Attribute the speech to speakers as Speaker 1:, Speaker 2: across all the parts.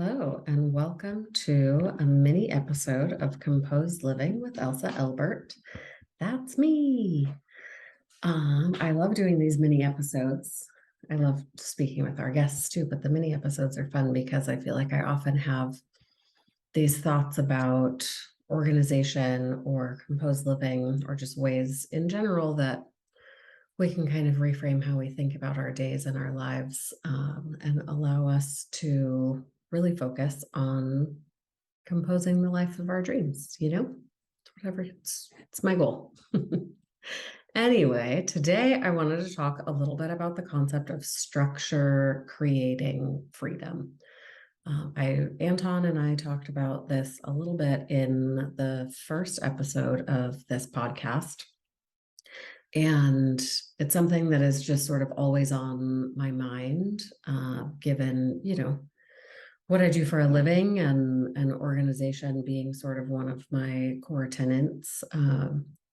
Speaker 1: Hello, and welcome to a mini episode of Composed Living with Elsa Elbert. That's me. I love doing these mini episodes. I love speaking with our guests too, but the mini episodes are fun because I feel like I often have these thoughts about organization or composed living or just ways in general that we can kind of reframe how we think about our days and our lives, and allow us to really focus on composing the life of our dreams, whatever, it's my goal. Anyway, today I wanted to talk a little bit about the concept of structure creating freedom. Anton and I talked about this a little bit in the first episode of this podcast. And it's something that is just sort of always on my mind, given, what I do for a living and an organization being sort of one of my core tenets.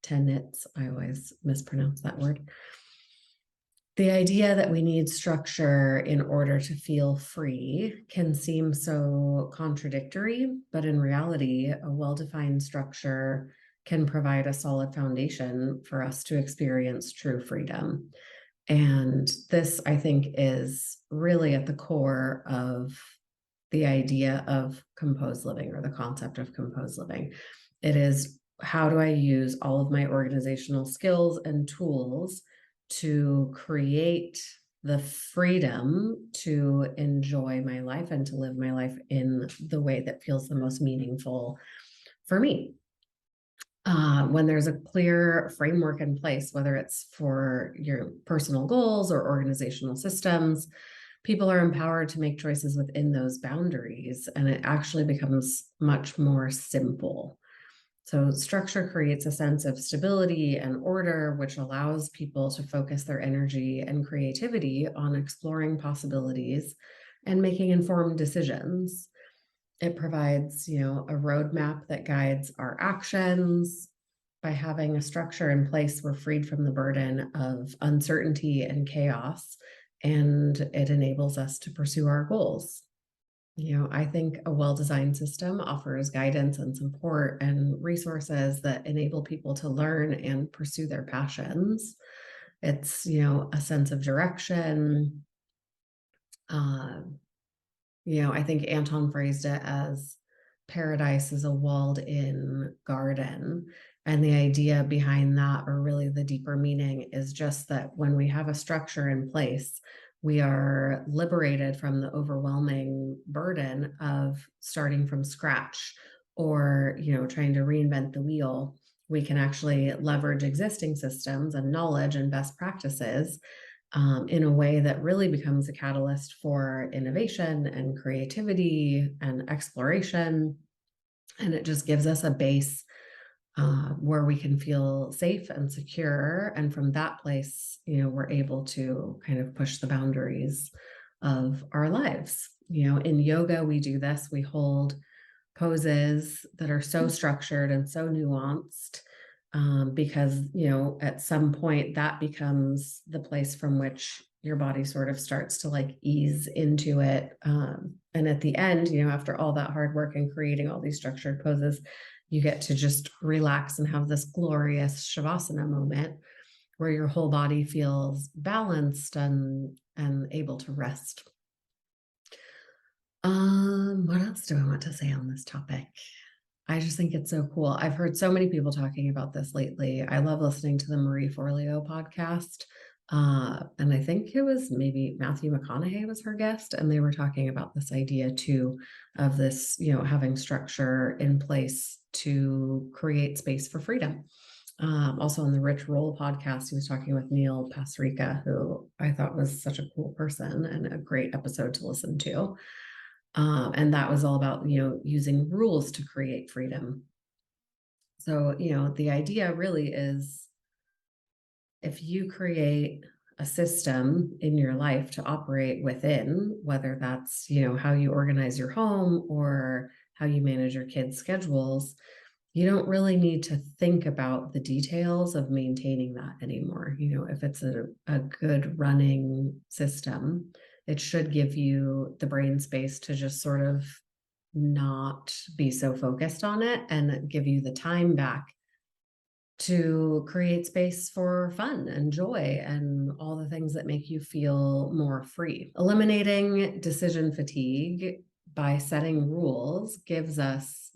Speaker 1: Tenets, I always mispronounce that word. The idea that we need structure in order to feel free can seem so contradictory, but in reality, a well-defined structure can provide a solid foundation for us to experience true freedom. And this, I think, is really at the core of the idea of composed living, or the concept of composed living. It is, how do I use all of my organizational skills and tools to create the freedom to enjoy my life and to live my life in the way that feels the most meaningful for me. When there's a clear framework in place, whether it's for your personal goals or organizational systems, people are empowered to make choices within those boundaries, and it actually becomes much more simple. So structure creates a sense of stability and order, which allows people to focus their energy and creativity on exploring possibilities and making informed decisions. It provides, a roadmap that guides our actions. By having a structure in place, we're freed from the burden of uncertainty and chaos, and it enables us to pursue our goals. I think a well-designed system offers guidance and support and resources that enable people to learn and pursue their passions. It's, a sense of direction. I think Anton phrased it as paradise is a walled-in garden. And the idea behind that, or really the deeper meaning, is just that when we have a structure in place, we are liberated from the overwhelming burden of starting from scratch, or, trying to reinvent the wheel. We can actually leverage existing systems and knowledge and best practices in a way that really becomes a catalyst for innovation and creativity and exploration. And it just gives us a base where we can feel safe and secure. And from that place, we're able to kind of push the boundaries of our lives. In yoga, we do this. We hold poses that are so structured and so nuanced, because, at some point that becomes the place from which your body sort of starts to like ease into it. And at the end, after all that hard work and creating all these structured poses, you get to just relax and have this glorious Shavasana moment where your whole body feels balanced and able to rest. What else do I want to say on this topic? I just think it's so cool. I've heard so many people talking about this lately. I love listening to the Marie Forleo podcast. And I think it was maybe Matthew McConaughey was her guest, and they were talking about this idea too of this, having structure in place to create space for freedom. Also on the Rich Roll podcast, he was talking with Neil Pasricha, who I thought was such a cool person and a great episode to listen to. And that was all about, using rules to create freedom. So, the idea really is, if you create a system in your life to operate within, whether that's, how you organize your home or how you manage your kids' schedules, you don't really need to think about the details of maintaining that anymore. If it's a good running system, It should give you the brain space to just sort of not be so focused on it and give you the time back to create space for fun and joy and all the things that make you feel more free. Eliminating decision fatigue by setting rules gives us,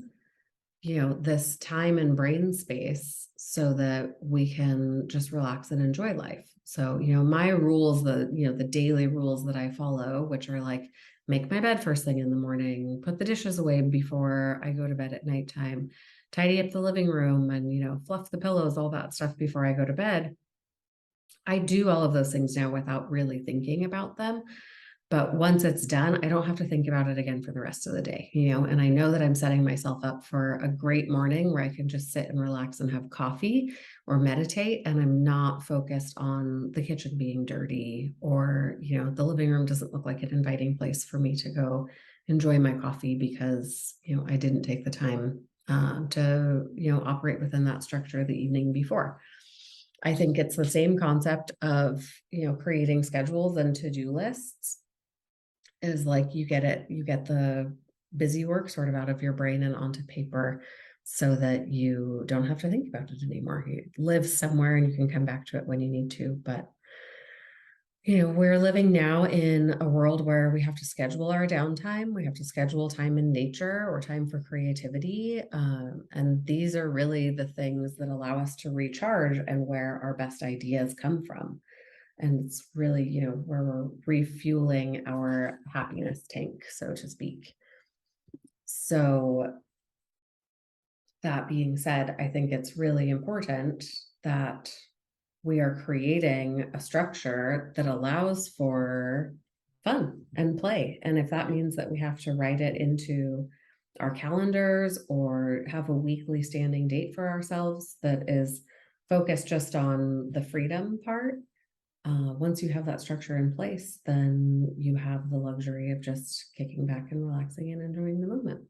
Speaker 1: this time and brain space so that we can just relax and enjoy life. So, my rules, the daily rules that I follow, which are like make my bed first thing in the morning, put the dishes away before I go to bed at nighttime, tidy up the living room and, fluff the pillows, all that stuff before I go to bed. I do all of those things now without really thinking about them. But once it's done, I don't have to think about it again for the rest of the day, and I know that I'm setting myself up for a great morning where I can just sit and relax and have coffee or meditate. And I'm not focused on the kitchen being dirty or, the living room doesn't look like an inviting place for me to go enjoy my coffee because, I didn't take the time to, operate within that structure the evening before. I think it's the same concept of, creating schedules and to-do lists is like you get the busy work sort of out of your brain and onto paper so that you don't have to think about it anymore. You live somewhere and you can come back to it when you need to. But, we're living now in a world where we have to schedule our downtime. We have to schedule time in nature or time for creativity. And these are really the things that allow us to recharge and where our best ideas come from. And it's really, where we're refueling our happiness tank, so to speak. So that being said, I think it's really important that we are creating a structure that allows for fun and play. And if that means that we have to write it into our calendars or have a weekly standing date for ourselves that is focused just on the freedom part, once you have that structure in place, then you have the luxury of just kicking back and relaxing and enjoying the moment.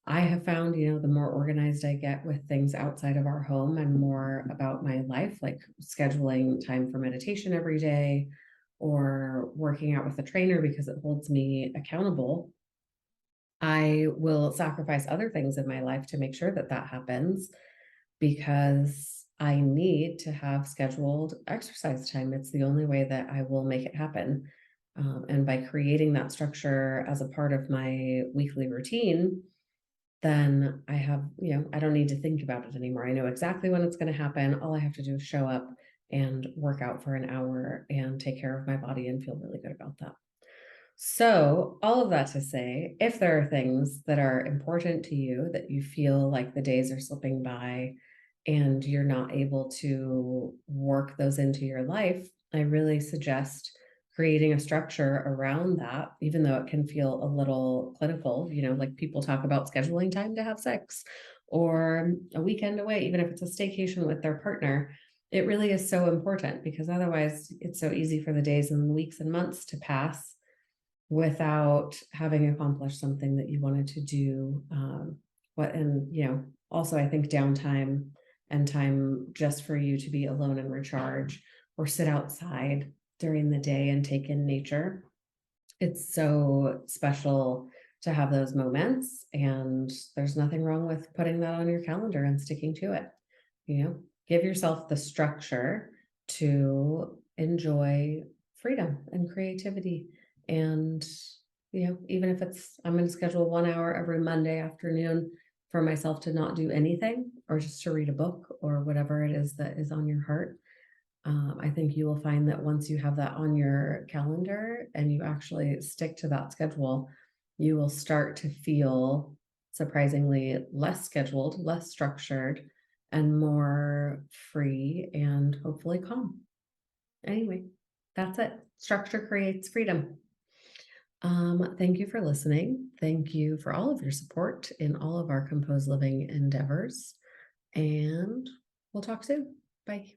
Speaker 1: I have found, the more organized I get with things outside of our home and more about my life, like scheduling time for meditation every day or working out with a trainer because it holds me accountable, I will sacrifice other things in my life to make sure that that happens because I need to have scheduled exercise time. It's the only way that I will make it happen. And by creating that structure as a part of my weekly routine, then I have, I don't need to think about it anymore. I know exactly when it's going to happen. All I have to do is show up and work out for an hour and take care of my body and feel really good about that. So, all of that to say, if there are things that are important to you that you feel like the days are slipping by and you're not able to work those into your life, I really suggest creating a structure around that, even though it can feel a little clinical, like people talk about scheduling time to have sex or a weekend away, even if it's a staycation with their partner. It really is so important because otherwise it's so easy for the days and weeks and months to pass without having accomplished something that you wanted to do. Also I think downtime and time just for you to be alone and recharge or sit outside during the day and take in nature. It's so special to have those moments, and there's nothing wrong with putting that on your calendar and sticking to it. Give yourself the structure to enjoy freedom and creativity. And, even if I'm going to schedule 1 hour every Monday afternoon for myself to not do anything or just to read a book or whatever it is that is on your heart. I think you will find that once you have that on your calendar and you actually stick to that schedule, you will start to feel surprisingly less scheduled, less structured, and more free and hopefully calm. Anyway, that's it. Structure creates freedom. Thank you for listening. Thank you for all of your support in all of our composed living endeavors. And we'll talk soon. Bye.